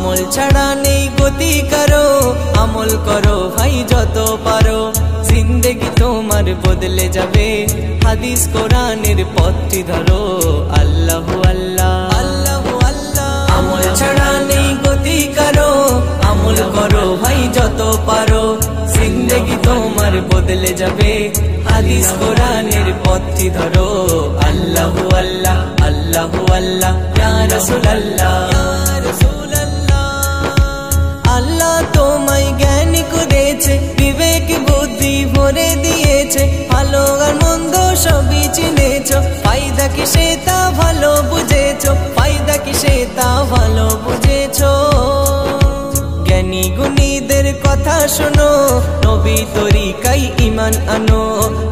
আমল ছাড়া নেই গতি কারো, আমল করো ভাই যত পারো, জিন্দেগি তোমার বদলে যাবে, হাদিস কোরআনের পথটি ধরো। আল্লাহু আল্লাহ আল্লাহু আল্লাহ। আমল ছাড়া নেই গতি কারো, আমল করো ভাই যত পারো, জিন্দেগি তোমার বদলে যাবে, হাদিস কোরআনের পথটি ধরো। আল্লাহু আল্লাহ আল্লাহু আল্লাহ ইয়া রাসূলুল্লাহ ইয়া রাসূলুল্লাহ। আল্লাহ তোমায় জ্ঞান করেছে, বিবেক বুদ্ধি ভরে দিয়েছে, ভালো আর মন্দ সবই চিনেছো, ফায়দা কিসে তা ভালো বুঝেছো, ফায়দা কিসে তা ভালো বুঝেছো। জ্ঞানী গুণীদের কথা শোনো, নবী তরিকায় ঈমান আনো,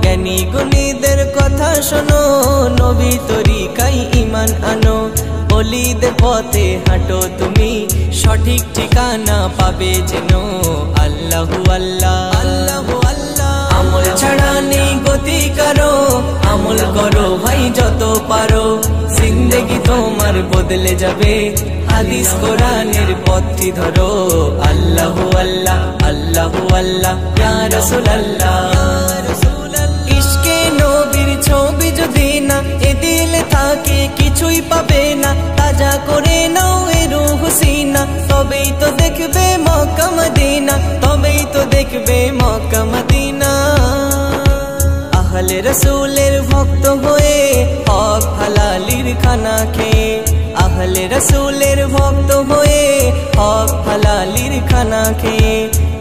জ্ঞানী গুণীদের কথা শোনো, নবী তরিকায় ঈমান আনো। ওলিদের পথে হাঁটো তুমি, সঠিক ঠিকানা পাবে যেন। আল্লাহু আল্লাহ আল্লাহু আল্লাহ। আমল ছাড়া নেই গতি কারো, আমল করো ভাই যত পারো, জিন্দেগি তোমার বদলে যাবে, হাদিস কোরআনের পথটি ধরো। আল্লাহু আল্লাহ আল্লাহু আল্লাহ ইয়া রাসূলুল্লাহ ইয়া রাসূলুল্লাহ। ইশকে নবীর ছবি যদি না এ দিলে থাকে, কিছুই পাবে না, তাজা করে নাও এ রূহ সিনা, তবেই তো দেখবে মক্কা মদিনা, তবেই তো দেখবে মক্কা মদিনা। আহলে রাসূলের ভক্ত হয়ে, হক হালালির খানা খেয়ে, আহলে রাসূলের ভক্ত হয়ে, হক হালালির খানা খেয়ে,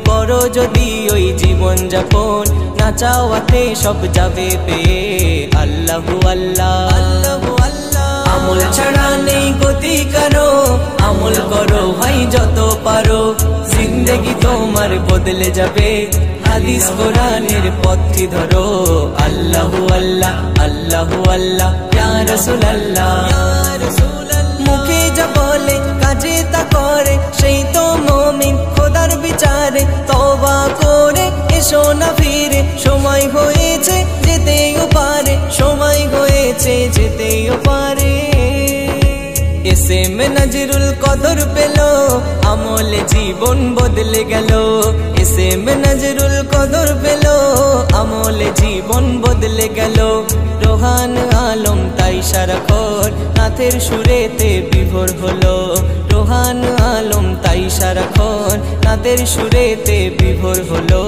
করো যদি ওই জীবন যাপন, না চাওয়াতে সব যাবে পেয়ে। আল্লাহু আল্লাহ আল্লাহু আল্লাহ। আমল ছাড়া নেই গতি কারো, আমল করো ভাই যত পারো, জিন্দেগি তোমার বদলে যাবে, হাদিস কোরআনের পথটি ধরো। আল্লাহু আল্লাহ আল্লাহু আল্লাহ ইয়া রাসূলুল্লাহ ইয়া রাসূলুল্লাহ। মুখে যা বলে কাজে তা করে, সেই তো মুমিন খোদার বিচারে, তওবা করে এসো না ফিরে, সময় হয়েছে যেতেও পারে, সময় হয়েছে যেতেও পারে। এসএম নজরুল কদর পেল, আমলে জীবন বদলে গেল, এসএম নজরুল কদর পেল, আমলে জীবন বদলে গেল। রোহান আলম তাই সারাক্ষণ নাথের সুরেতে বিভোর হলো, রোহান আলম তাই সারাক্ষণ নাথের সুরেতে বিভোর হলো।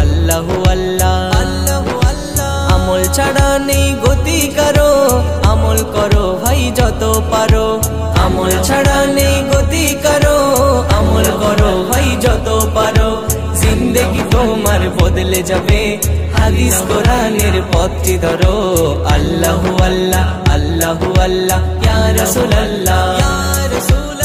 আল্লাহু আল্লাহ আল্লাহু আল্লাহ। আমল ছাড়া নেই গতি কারো, আমল করো ভাই যত পারো, আমল ছাড়া নেই গতি কারো, আমল করো ভাই যত পারো, জিন্দেগি তোমার বদলে যাবে, হাদিস কোরআনের পথটি ধরো। আল্লাহু আল্লাহ আল্লাহু আল্লাহ ইয়া রাসূলুল্লাহ ইয়া রাসূলুল্লাহ।